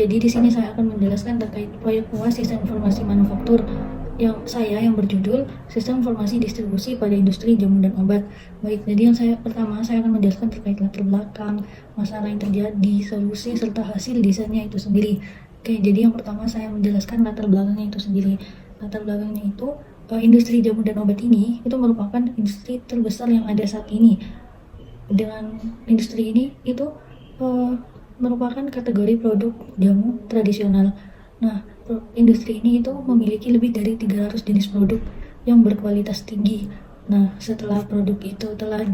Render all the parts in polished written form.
Jadi di sini saya akan menjelaskan terkait proyek UAS Sistem Informasi Manufaktur yang berjudul Sistem Informasi Distribusi pada Industri Jamu dan Obat. Baik, jadi pertama saya akan menjelaskan terkait latar belakang, masalah yang terjadi, solusi serta hasil desainnya itu sendiri. Oke, jadi yang pertama saya menjelaskan latar belakangnya itu sendiri. Latar belakangnya itu industri jamu dan obat ini itu merupakan industri terbesar yang ada saat ini. Dengan industri ini itu merupakan kategori produk jamu tradisional. Nah, industri ini itu memiliki lebih dari 300 jenis produk yang berkualitas tinggi. Nah, setelah produk itu telah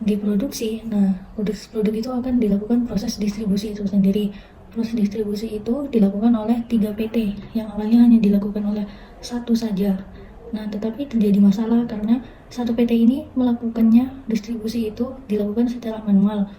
diproduksi, nah produk itu akan dilakukan proses distribusi itu sendiri. Proses distribusi itu dilakukan oleh 3 PT yang awalnya hanya dilakukan oleh satu saja. Nah, tetapi terjadi masalah karena satu PT ini melakukannya distribusi itu dilakukan secara manual.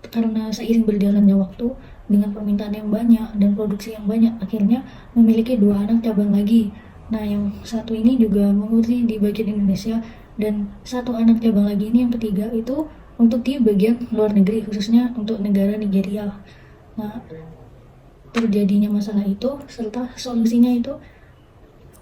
Karena seiring berjalannya waktu dengan permintaan yang banyak dan produksi yang banyak, akhirnya memiliki 2 anak cabang lagi. Nah, yang satu ini juga mengurusi di bagian Indonesia, dan 1 anak cabang lagi ini yang ketiga itu untuk di bagian luar negeri, khususnya untuk negara Nigeria. Nah, terjadinya masalah itu serta solusinya itu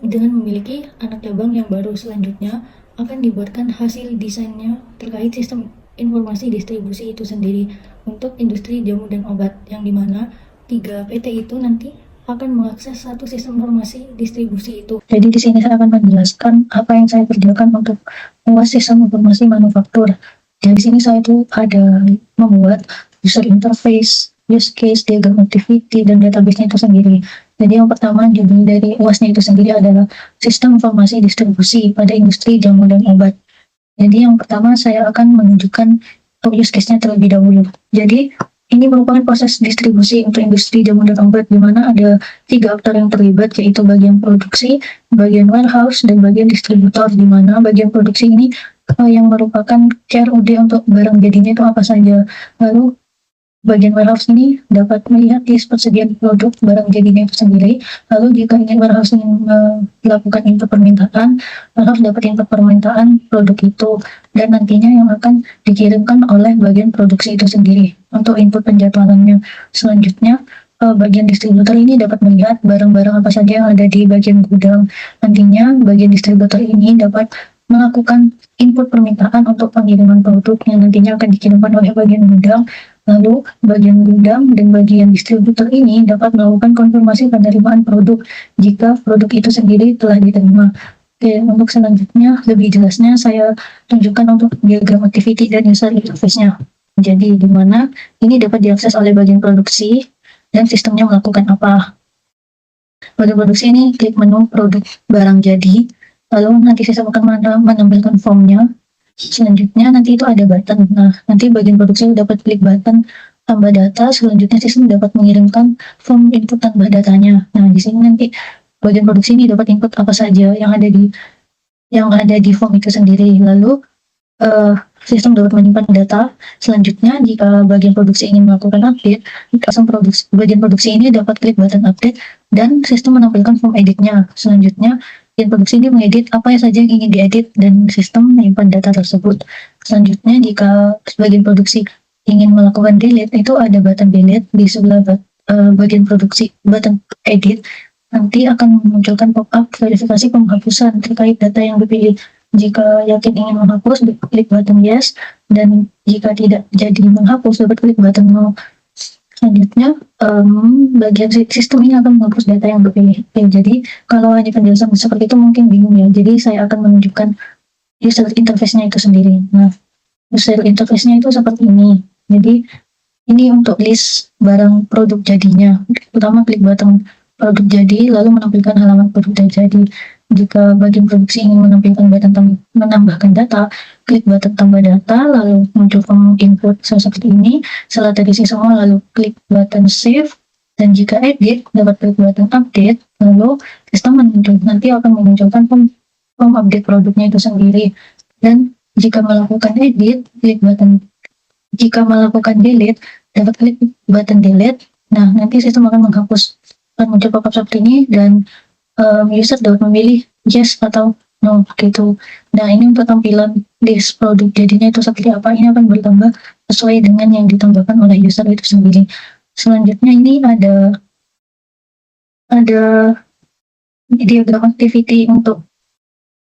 dengan memiliki anak cabang yang baru. Selanjutnya akan dibuatkan hasil desainnya terkait sistem informasi distribusi itu sendiri untuk industri jamu dan obat, yang dimana 3 PT itu nanti akan mengakses satu sistem informasi distribusi itu. Jadi di sini saya akan menjelaskan apa yang saya kerjakan untuk membuat sistem informasi manufaktur. Dan di sini saya itu ada membuat user interface, use case, diagram activity, dan database-nya itu sendiri. Jadi yang pertama dari UAS-nya itu sendiri adalah sistem informasi distribusi pada industri jamu dan obat. Jadi yang pertama saya akan menunjukkan use case-nya terlebih dahulu. Jadi ini merupakan proses distribusi untuk industri jamu dan obat, di mana ada 3 aktor yang terlibat, yaitu bagian produksi, bagian warehouse, dan bagian distributor, di mana bagian produksi ini yang merupakan CRUD untuk barang jadinya itu apa saja. Lalu bagian warehouse ini dapat melihat list persediaan produk barang jadinya itu sendiri. Lalu jika ingin warehouse ini melakukan input permintaan, warehouse dapat input permintaan produk itu, dan nantinya yang akan dikirimkan oleh bagian produksi itu sendiri untuk input penjadwalannya. Selanjutnya bagian distributor ini dapat melihat barang-barang apa saja yang ada di bagian gudang. Nantinya bagian distributor ini dapat melakukan input permintaan untuk pengiriman produk yang nantinya akan dikirimkan oleh bagian gudang. Lalu bagian gudang dan bagian distributor ini dapat melakukan konfirmasi penerimaan produk jika produk itu sendiri telah diterima. Oke, untuk selanjutnya lebih jelasnya saya tunjukkan untuk diagram activity dan user interface-nya. Jadi di mana ini dapat diakses oleh bagian produksi dan sistemnya melakukan apa. Bagian produksi ini klik menu produk barang jadi, lalu nanti sistem akan menampilkan formnya. Selanjutnya nanti itu ada button. Nah, nanti bagian produksi dapat klik button tambah data. Selanjutnya sistem dapat mengirimkan form input tambah datanya. Nah, di sini nanti bagian produksi ini dapat input apa saja yang ada di form itu sendiri. Lalu sistem dapat menyimpan data. Selanjutnya jika bagian produksi ingin melakukan update, bagian produksi ini dapat klik button update dan sistem menampilkan form editnya. Selanjutnya bagian produksi ini mengedit apa saja yang ingin diedit dan sistem menyimpan data tersebut. Selanjutnya jika bagian produksi ingin melakukan delete, itu ada button delete di sebelah bagian produksi, button edit. Nanti akan memunculkan pop-up verifikasi penghapusan terkait data yang dipilih. Jika yakin ingin menghapus, klik button yes, dan jika tidak jadi menghapus, dapat klik button no. Selanjutnya bagian sistem ini akan menghapus data yang dipilih. Jadi kalau hanya penjelasan seperti itu mungkin bingung ya. Jadi saya akan menunjukkan user interface-nya itu sendiri. Nah, user interface-nya itu seperti ini. Jadi ini untuk list barang produk jadinya. Pertama klik button produk jadi, lalu menampilkan halaman produk jadi. Jika bagian produksi ingin menampilkan button menambahkan data, klik button tambah data, lalu muncul form input seperti ini. Setelah terisi semua, lalu klik button save, dan jika edit, dapat klik button update, lalu sistem nanti akan memunculkan form update produknya itu sendiri. Dan jika melakukan edit, klik button. Jika melakukan delete, dapat klik button delete. Nah, nanti sistem akan menghapus. Akan muncul pop-up seperti ini, dan user dapat memilih yes atau no gitu. Nah, ini untuk tampilan list produk jadinya itu seperti apa. Ini akan bertambah sesuai dengan yang ditambahkan oleh user itu sendiri. Selanjutnya ini ada diagram activity untuk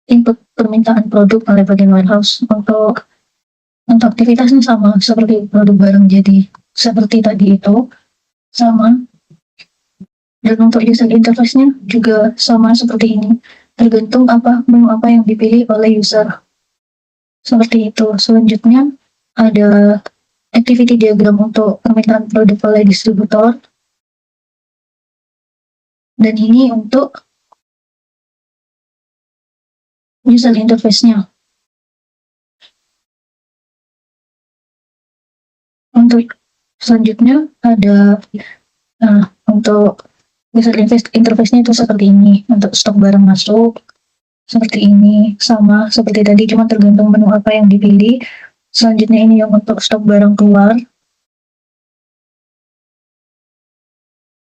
input permintaan produk oleh bagian warehouse. Untuk aktivitasnya sama seperti produk barang jadi seperti tadi itu sama, dan untuk user interface-nya juga sama seperti ini, tergantung menu apa yang dipilih oleh user, seperti itu. Selanjutnya ada activity diagram untuk permintaan produk oleh distributor, dan ini untuk user interface-nya. Untuk selanjutnya ada untuk user interface-nya itu seperti ini. Untuk stok barang masuk seperti ini, sama seperti tadi, cuma tergantung menu apa yang dipilih. Selanjutnya ini yang untuk stok barang keluar.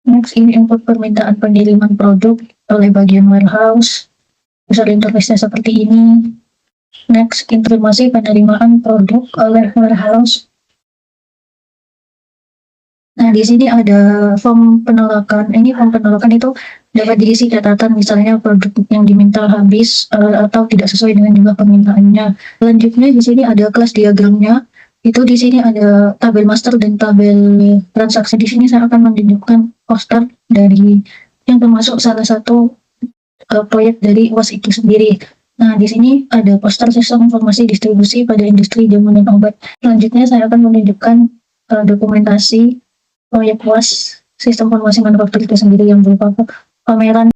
Next, ini input permintaan pengiriman produk oleh bagian warehouse. User interface-nya seperti ini. Next, informasi penerimaan produk oleh warehouse. Nah, di sini ada form penolakan. Ini form penolakan itu dapat diisi catatan, misalnya produk yang diminta habis atau tidak sesuai dengan jumlah permintaannya. Selanjutnya di sini ada kelas diagramnya. Itu di sini ada tabel master dan tabel transaksi. Di sini saya akan menunjukkan poster dari yang termasuk salah satu proyek dari UAS itu sendiri. Nah, di sini ada poster sistem informasi distribusi pada industri jamu dan obat. Selanjutnya saya akan menunjukkan dokumentasi proyek UAS sistem informasi manufaktur itu sendiri yang berupa pameran